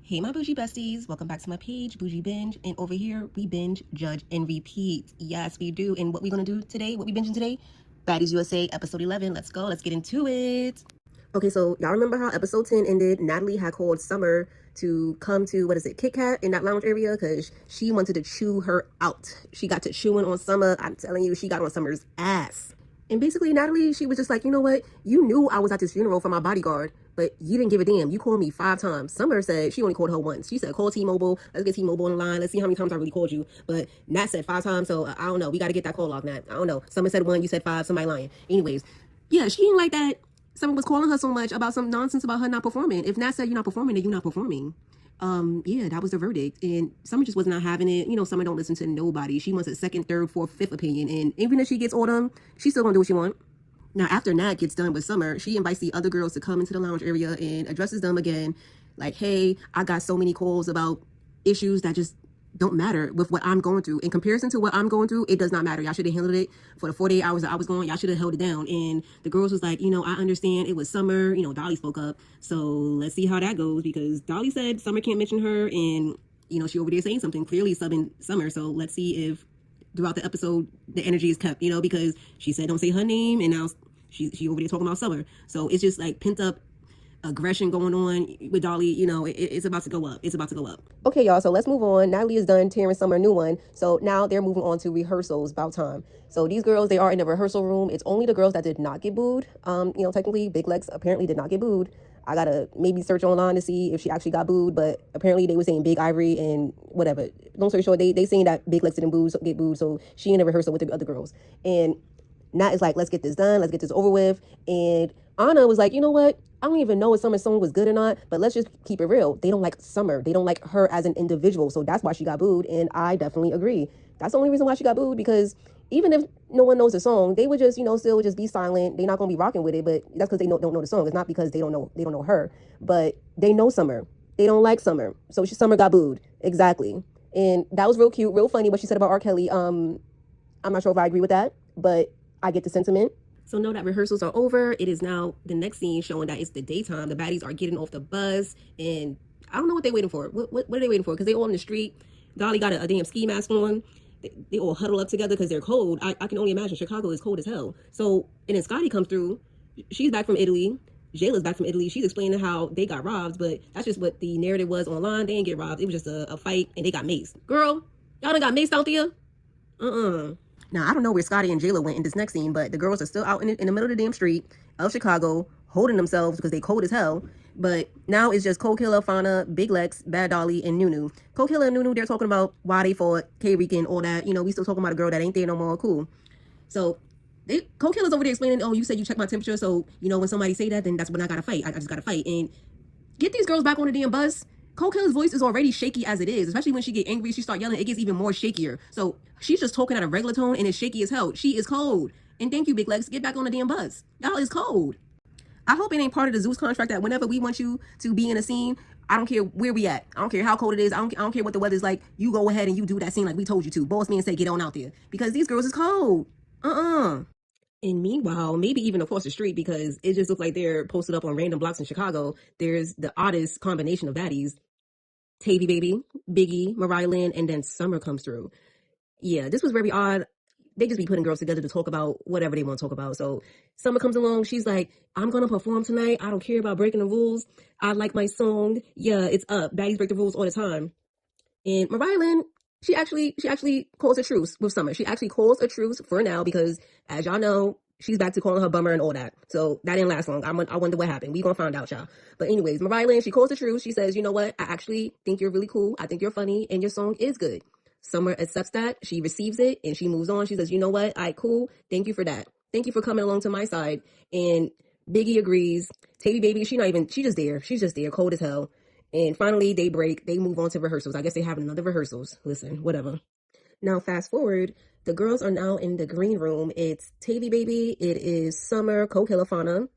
Hey my bougie besties, welcome back to my page, Bougie Binge, and over here we binge, judge, and repeat. Yes, we do. And what we're gonna do today, what we binging today? Baddies USA, episode 11. Let's go, let's get into it. Okay, so y'all remember how episode 10 ended? Natalie had called Summer to come to, what is it, Kit Kat in that lounge area because she wanted to chew her out. She got to chewing on Summer. I'm telling you, she got on Summer's ass. And basically, Natalie, she was just like, you know what? You knew I was at this funeral for my bodyguard, but you didn't give a damn. You called me 5 times. Summer said she only called her once. She said, call T-Mobile. Let's get T-Mobile on the line. Let's see how many times I really called you. But Nat said 5 times, so I don't know. We got to get that call off, Nat. I don't know. Summer said 1, you said 5. Somebody lying. Anyways, yeah, she didn't like that. Someone was calling her so much about some nonsense about her not performing. If Nat said you're not performing, then you're not performing. Yeah, that was the verdict. And Summer just was not having it. You know, Summer don't listen to nobody. She wants a second, third, fourth, fifth opinion. And even if she gets all them, she's still gonna do what she wants. Now, after Nat gets done with Summer, she invites the other girls to come into the lounge area and addresses them again. Like, hey, I got so many calls about issues that just don't matter with what I'm going through. In comparison to what I'm going through, it does not matter. Y'all should have handled it for the 48 hours that I was gone. Y'all should have held it down. And the girls was like, you know, I understand it was Summer. You know, Dolly spoke up. So let's see how that goes because Dolly said Summer can't mention her. And, you know, she over there saying something, clearly subbing Summer. So let's see if throughout the episode the energy is kept, you know, because she said don't say her name and now she over there talking about Summer. So it's just like pent up aggression going on with Dolly. You know, it's about to go up. It's about to go up. Okay, y'all, so let's move on. Natalie is done tearing Summer a new one, so now they're moving on to rehearsals. About time. So these girls, they are in the rehearsal room. It's only the girls that did not get booed. You know, technically Big Lex apparently did not get booed. I gotta maybe search online to see if she actually got booed, but apparently they were saying Big Ivory and whatever. Long story short, they saying that Big Lex didn't get booed, so she in the rehearsal with the other girls. And Nat is like, let's get this done, let's get this over with. And Anna was like, you know what? I don't even know if Summer's song was good or not, but let's just keep it real. They don't like Summer. They don't like her as an individual, so that's why she got booed, and I definitely agree. That's the only reason why she got booed, because even if no one knows the song, they would just, you know, still just be silent. They're not gonna be rocking with it, but that's because they don't know the song. It's not because they don't know her, but they know Summer. They don't like Summer, so Summer got booed. Exactly. And that was real cute, real funny what she said about R. Kelly. I'm not sure if I agree with that, but I get the sentiment. So know that rehearsals are over. It is now the next scene showing that it's the daytime. The baddies are getting off the bus, and I don't know what they're waiting for. What are they waiting for? Because they all in the street. Dolly got a damn ski mask on. They all huddle up together because they're cold. I can only imagine Chicago is cold as hell. So, and then Scotty comes through. She's back from Italy. Jayla's back from Italy. She's explaining how they got robbed, but that's just what the narrative was online. They didn't get robbed. It was just a fight, and they got maced. Girl, y'all done got maced out there? Now, I don't know where Scotty and Jayla went in this next scene, but the girls are still out in the middle of the damn street of Chicago, holding themselves because they cold as hell. But now it's just Cold Killer, Fauna, Big Lex, Bad Dolly, and Nunu. Cold Killer and Nunu, they're talking about why they fought, K-Rican, all that. You know, we still talking about a girl that ain't there no more. Cool. So, Cold Killer's over there explaining, oh, you said you checked my temperature, so, you know, when somebody say that, then that's when I gotta fight. I just gotta fight. And get these girls back on the damn bus. Cold Killer's voice is already shaky as it is, especially when she get angry, she start yelling, it gets even more shakier. So she's just talking at a regular tone and it's shaky as hell. She is cold. And thank you, Big Legs. Get back on the damn bus. Y'all is cold. I hope it ain't part of the Zeus contract that whenever we want you to be in a scene, I don't care where we at. I don't care how cold it is. I don't care what the weather's like. You go ahead and you do that scene like we told you to. Boss man say get on out there. Because these girls is cold. And meanwhile, maybe even across the street, because it just looks like they're posted up on random blocks in Chicago, there's the oddest combination of baddies. Tavy Baby, Biggie, Mariah Lynn, and then Summer comes through. Yeah, this was very odd. They just be putting girls together to talk about whatever they want to talk about. So Summer comes along. She's like, I'm going to perform tonight. I don't care about breaking the rules. I like my song. Yeah, it's up. Baddies break the rules all the time. And Mariah Lynn, she actually calls a truce with Summer. She actually calls a truce for now because, as y'all know, she's back to calling her bummer and all that. So that didn't last long. I wonder what happened. We gonna find out, y'all. But anyways, Mariah Lynn, she calls the truth. She says, you know what? I actually think you're really cool. I think you're funny and your song is good. Summer accepts that. She receives it and she moves on. She says, you know what? All right, cool. Thank you for that. Thank you for coming along to my side. And Biggie agrees. Tavy Baby, she's just there. She's just there, cold as hell. And finally, they break. They move on to rehearsals. I guess they have another rehearsals. Listen, whatever. Now, fast forward, the girls are now in the green room. It's Tavy Baby, it is Summer, Cold Killer Fauna,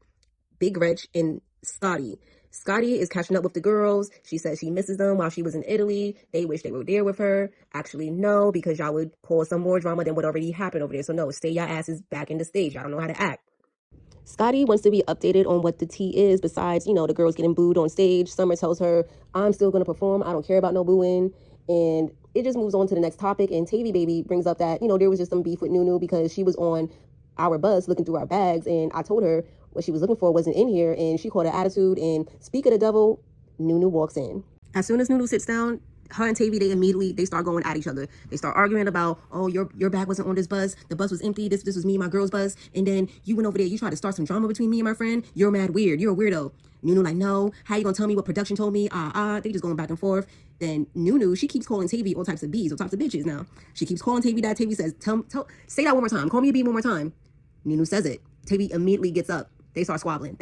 Big Gretch, and Scotty. Scotty is catching up with the girls. She says she misses them while she was in Italy. They wish they were there with her. Actually, no, because y'all would cause some more drama than what already happened over there. So no, stay y'all asses back in the stage. Y'all don't know how to act. Scotty wants to be updated on what the tea is besides, you know, the girls getting booed on stage. Summer tells her, I'm still going to perform. I don't care about no booing. And it just moves on to the next topic. And Tavy Baby brings up that, you know, there was just some beef with Nunu because she was on our bus looking through our bags. And I told her what she was looking for wasn't in here. And she called it attitude. And speak of the devil, Nunu walks in. As soon as Nunu sits down, her and Tavy, they start going at each other. They start arguing about, oh, your bag wasn't on this bus. The bus was empty. This was me and my girl's bus. And then you went over there. You tried to start some drama between me and my friend. You're mad weird. You're a weirdo. Nunu like, no. How you gonna tell me what production told me? They just going back and forth. Then Nunu, she keeps calling Tavy all types of B's, all types of bitches now. She keeps calling Tavy that. Tavy says, say that one more time. Call me a B one more time. Nunu says it. Tavy immediately gets up. They start squabbling.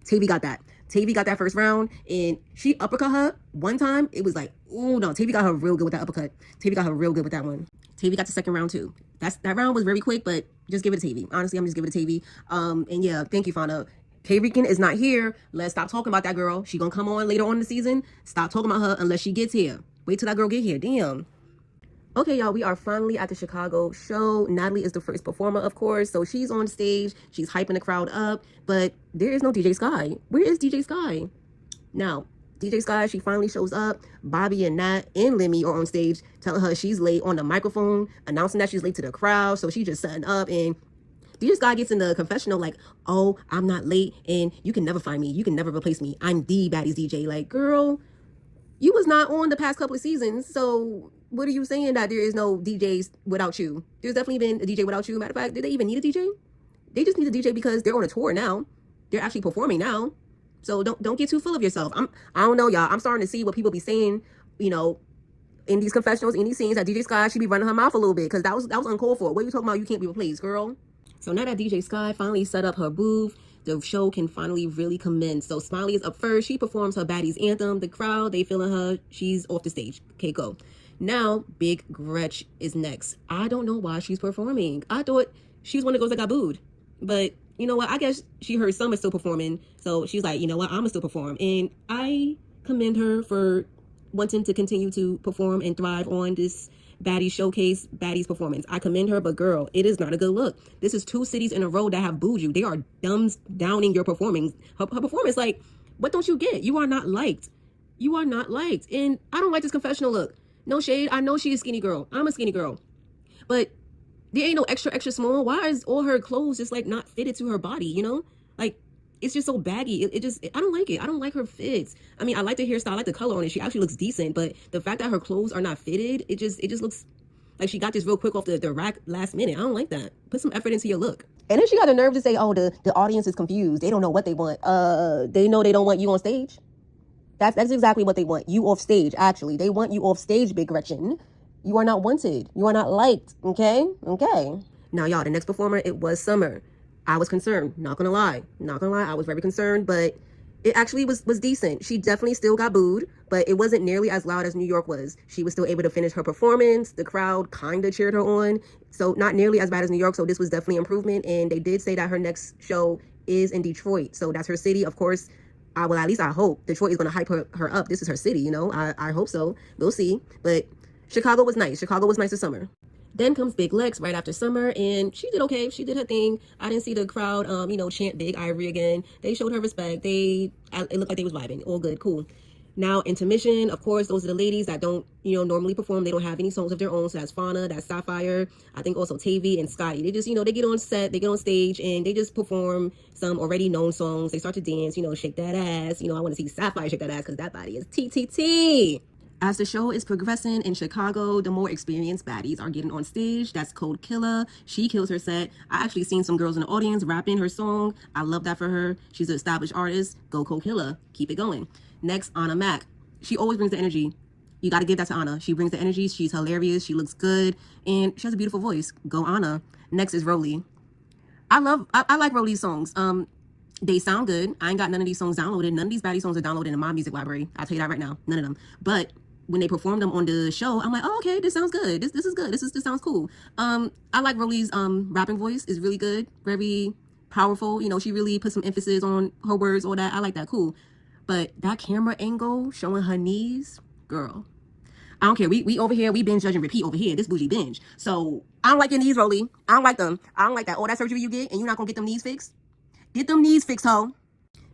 Tavy got that. Tavy got that first round, and she uppercut her one time. It was like, oh no, Tavy got her real good with that uppercut. Tavy got her real good with that one. Tavy got the second round too. That round was very quick, but just give it to Tavy. Honestly, I'm just giving it to Tavy. And yeah, thank you, Fauna. K-Rican is not here. Let's stop talking about that girl. She gonna come on later on in the season. Stop talking about her unless she gets here. Wait till that girl get here. Damn. Okay, y'all, we are finally at the Chicago show. Natalie is the first performer, of course. So she's on stage. She's hyping the crowd up. But there is no DJ Sky. Where is DJ Sky? Now, DJ Sky, she finally shows up. Bobby and Nat and Lemmy are on stage telling her she's late on the microphone, announcing that she's late to the crowd. So she's just setting up. And DJ Sky gets in the confessional like, oh, I'm not late. And you can never find me. You can never replace me. I'm the Baddies DJ. Like, girl, you was not on the past couple of seasons. So what are you saying that there is no DJs without you? There's definitely been a DJ without you. Matter of fact, did they even need a DJ? They just need a DJ because they're on a tour now. They're actually performing now. So don't get too full of yourself. I don't know, y'all. I'm starting to see what people be saying, you know, in these confessionals, in these scenes, that DJ Sky should be running her mouth a little bit because that was uncalled for. What are you talking about? You can't be replaced, girl. So now that DJ Sky finally set up her booth, the show can finally really commence. So Smiley is up first. She performs her Baddies anthem. The crowd, they feeling her. She's off the stage. Okay, go. Now, Big Gretch is next. I don't know why she's performing. I thought she was one of the girls that got booed. But you know what? I guess she heard Summer still performing. So she's like, you know what? I'm going to still perform. And I commend her for wanting to continue to perform and thrive on this Baddies showcase, Baddies performance. I commend her, but girl, it is not a good look. This is 2 cities in a row that have booed you. They are dumbs downing your performance. Her performance, like, what don't you get? You are not liked. You are not liked. And I don't like this confessional look. No shade. I know she's a skinny girl. I'm a skinny girl. But there ain't no extra small. Why is all her clothes just like not fitted to her body, you know? Like, it's just so baggy. I don't like it. I don't like her fits. I mean, I like the hairstyle. I like the color on it. She actually looks decent. But the fact that her clothes are not fitted, it just looks like she got this real quick off the rack last minute. I don't like that. Put some effort into your look. And then she got the nerve to say, oh, the audience is confused. They don't know what they want. They know they don't want you on stage. That's exactly what they want. You off stage, actually. They want you off stage, Big Gretchen. You are not wanted. You are not liked. Okay? Okay. Now, y'all, the next performer, it was Summer. I was concerned. Not gonna lie. I was very concerned, but it actually was decent. She definitely still got booed, but it wasn't nearly as loud as New York was. She was still able to finish her performance. The crowd kind of cheered her on. So not nearly as bad as New York. So this was definitely improvement. And they did say that her next show is in Detroit. So that's her city. Of course, at least I hope Detroit is going to hype her up. This is her city, you know. I hope so. We'll see. But Chicago was nice. Chicago was nice this summer. Then comes Big Lex right after Summer, and she did okay. She did her thing. I didn't see the crowd, chant Big Ivory again. They showed her respect. It looked like they was vibing. All good, cool. Now, Intermission, of course, those are the ladies that don't, normally perform. They don't have any songs of their own. So that's Fauna, that's Sapphire, I think also Tavy and Scotty. They just, they get on set, they get on stage, and they just perform some already known songs. They start to dance, shake that ass. I want to see Sapphire shake that ass because that body is TTT. As the show is progressing in Chicago, the more experienced baddies are getting on stage. That's Code Killer. She kills her set. I actually seen some girls in the audience rapping her song. I love that for her. She's an established artist. Go Code Killer. Keep it going. Next, Anna Mac. She always brings the energy. You got to give that to Anna. She brings the energy. She's hilarious. She looks good. And she has a beautiful voice. Go Anna. Next is Rolly. I like Rolly's songs. They sound good. I ain't got none of these songs downloaded. None of these baddie songs are downloaded in my music library. I'll tell you that right now. None of them. But when they performed them on the show, I'm like, oh, okay, this sounds good. This is good. This sounds cool. I like Rolly's rapping voice. Is really good. Very powerful. She really put some emphasis on her words, all that. I like that. Cool. But that camera angle showing her knees, girl. I don't care. We over here, we binge, judge, and repeat over here. This bougie binge. So I don't like your knees, Rolly. I don't like them. I don't like that. All that surgery you get, and you're not gonna get them knees fixed. Get them knees fixed, ho.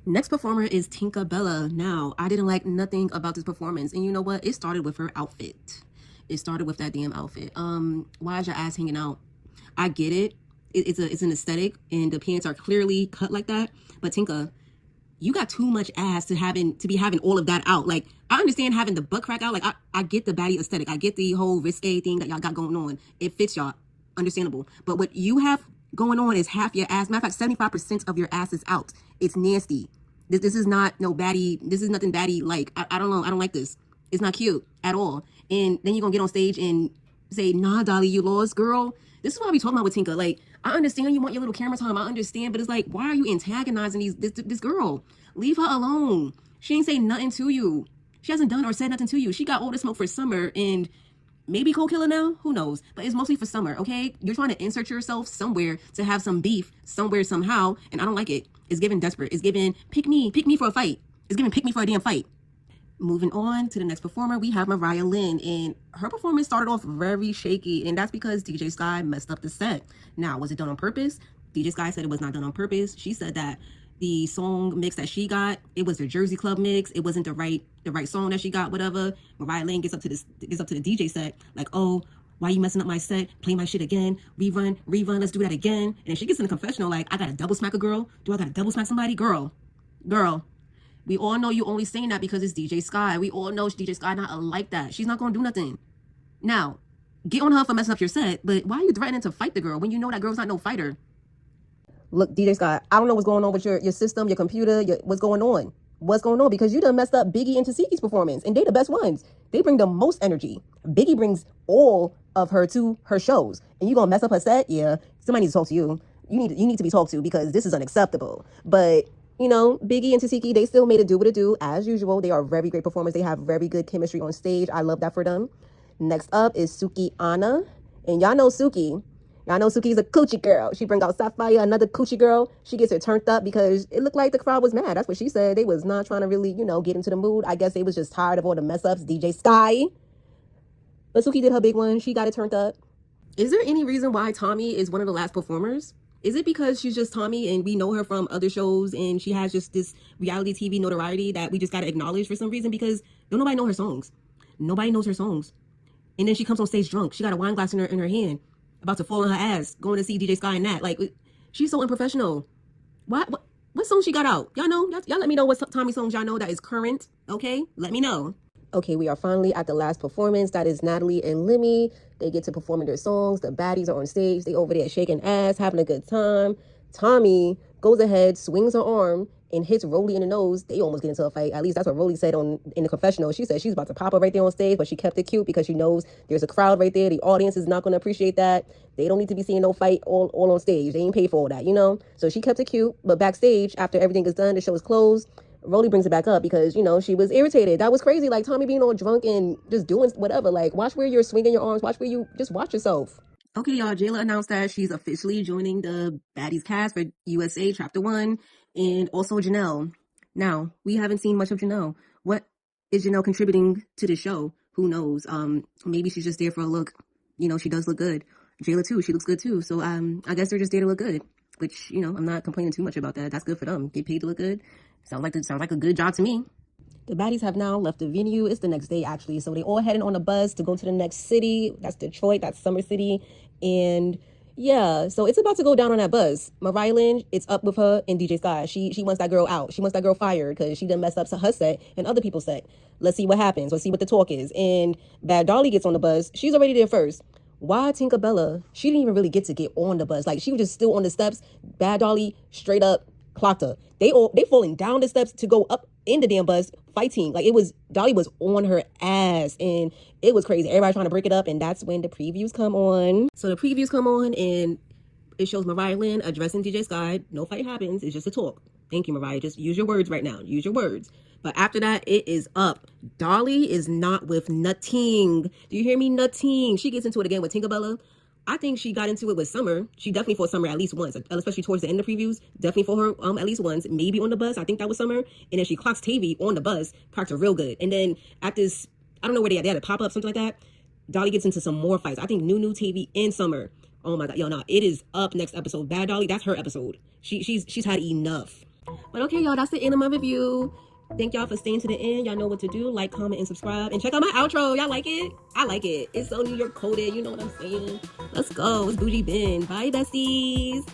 Next performer is Tinkabella. Now, I didn't like nothing about this performance, and you know what? It started with her outfit. It started with that damn outfit. Why is your ass hanging out? I get it. It's an aesthetic, and the pants are clearly cut like that. But Tinka, you got too much ass to be having all of that out. Like, I understand having the butt crack out. Like, I get the baddie aesthetic. I get the whole risque thing that y'all got going on. It fits y'all. Understandable. But what you have going on is half your ass. Matter of fact, 75% of your ass is out. It's nasty. This is not no baddie. This is nothing baddie like. I don't know. I don't like this. It's not cute at all. And then you're going to get on stage and say, nah, Dolly, you lost, girl. This is what I be talking about with Tinka. Like, I understand you want your little camera time. I understand. But it's like, why are you antagonizing this girl? Leave her alone. She ain't say nothing to you. She hasn't done or said nothing to you. She got all the smoke for summer and maybe cold killer now. Who knows? But it's mostly for summer, okay? You're trying to insert yourself somewhere to have some beef somewhere somehow. And I don't like it. It's giving desperate. It's giving pick me for a fight. It's giving pick me for a damn fight. Moving on to the next performer, we have Mariah Lynn, and her performance started off very shaky, and that's because DJ Sky messed up the set. Now, was it done on purpose? DJ Sky said it was not done on purpose. She said that the song mix that she got, it was the Jersey Club mix. It wasn't the right song that she got, whatever. Mariah Lynn gets up to the DJ set, like, oh, why you messing up my set? Play my shit again. Rerun, let's do that again. And then she gets in the confessional like, I gotta double smack a girl? Do I gotta double smack somebody? Girl. We all know you only saying that because it's DJ Sky. We all know DJ Sky not like that. She's not gonna do nothing. Now, get on her for messing up your set, but why are you threatening to fight the girl when you know that girl's not no fighter? Look, DJ Sky, I don't know what's going on with your system, your computer, what's going on. What's going on? Because you done messed up Biggie and Taseki's performance, and they the best ones. They bring the most energy. Biggie brings all of her to her shows, and you gonna mess up her set? Yeah, somebody needs to talk to you. You need to be talked to because this is unacceptable. But you know, Biggie and Taseki, they still made it do what it do as usual. They are very great performers. They have very good chemistry on stage. I love that for them. Next up is Suki Anna, and y'all know Suki. Y'all know Suki's a coochie girl. She bring out Sapphire, another coochie girl. She gets her turned up because it looked like the crowd was mad. That's what she said. They was not trying to really, get into the mood. I guess they was just tired of all the mess ups. DJ Sky. But Suki did her big one. She got it turned up. Is there any reason why Tommy is one of the last performers? Is it because she's just Tommy and we know her from other shows and she has just this reality TV notoriety that we just got to acknowledge for some reason? Because don't nobody know her songs. Nobody knows her songs. And then she comes on stage drunk. She got a wine glass in her hand, about to fall on her ass, going to see DJ Sky and that. Like, she's so unprofessional. What song she got out? Y'all know? Y'all let me know what Tommy songs y'all know that is current. Okay? Let me know. Okay, we are finally at the last performance. That is Natalie and Lemmy. They get to performing their songs. The baddies are on stage. They over there shaking ass, having a good time. Tommy goes ahead, swings her arm, and hits Rolly in the nose. They almost get into a fight. At least that's what Rolly said in the confessional. She said she's about to pop up right there on stage, but she kept it cute because she knows there's a crowd right there. The audience is not going to appreciate that. They don't need to be seeing no fight all on stage. They ain't paid for all that, So she kept it cute. But backstage, after everything is done, the show is closed. Rolly brings it back up because, she was irritated. That was crazy. Like, Tommy being all drunk and just doing whatever. Like, watch where you're swinging your arms. Watch where you just watch yourself. Okay, y'all. Jayla announced that she's officially joining the Baddies cast for USA Chapter 1 and also Janelle. Now, we haven't seen much of Janelle. What is Janelle contributing to the show? Who knows? Maybe she's just there for a look. She does look good. Jayla, too. She looks good, too. So, I guess they're just there to look good, which, I'm not complaining too much about that. That's good for them. Get paid to look good. Sounds like a good job to me. The baddies have now left the venue. It's the next day, actually. So they all heading on a bus to go to the next city. That's Detroit. That's Summer City. And yeah, so it's about to go down on that bus. Mariah Lynn, it's up with her and DJ Sky. She wants that girl out. She wants that girl fired because she done messed up her set and other people's set. Let's see what happens. Let's see what the talk is. And Bad Dolly gets on the bus. She's already there first. Why Tinkabella? She didn't even really get to get on the bus. Like, she was just still on the steps. Bad Dolly straight up clocked her. They falling down the steps to go up in the damn bus fighting. Like, Dolly was on her ass and it was crazy. Everybody trying to break it up, and that's when the previews come on. So the previews come on and it shows Mariah Lynn addressing DJ Sky. No fight happens. It's just a talk. Thank you, Mariah. Just use your words right now. Use your words. But after that, it is up. Dolly is not with nothing. Do you hear me? Nothing. She gets into it again with Tinkabella. I think she got into it with Summer. She definitely fought Summer at least once, especially towards the end of the previews. Definitely for her at least once, maybe on the bus. I think that was Summer. And then she clocks Tavy on the bus, clocked her real good. And then at this I don't know where they had a pop-up, something like that. Dolly gets into some more fights. I think New TV in Summer. Oh my god, yo, no, it is up next episode. Bad Dolly, that's her episode. She's had enough. But okay, y'all, that's the end of my review. Thank y'all for staying to the end. Y'all know what to do. Like, comment, and subscribe. And check out my outro. Y'all like it? I like it. It's so New York coded. You know what I'm saying? Let's go. It's Bougie Ben. Bye, besties.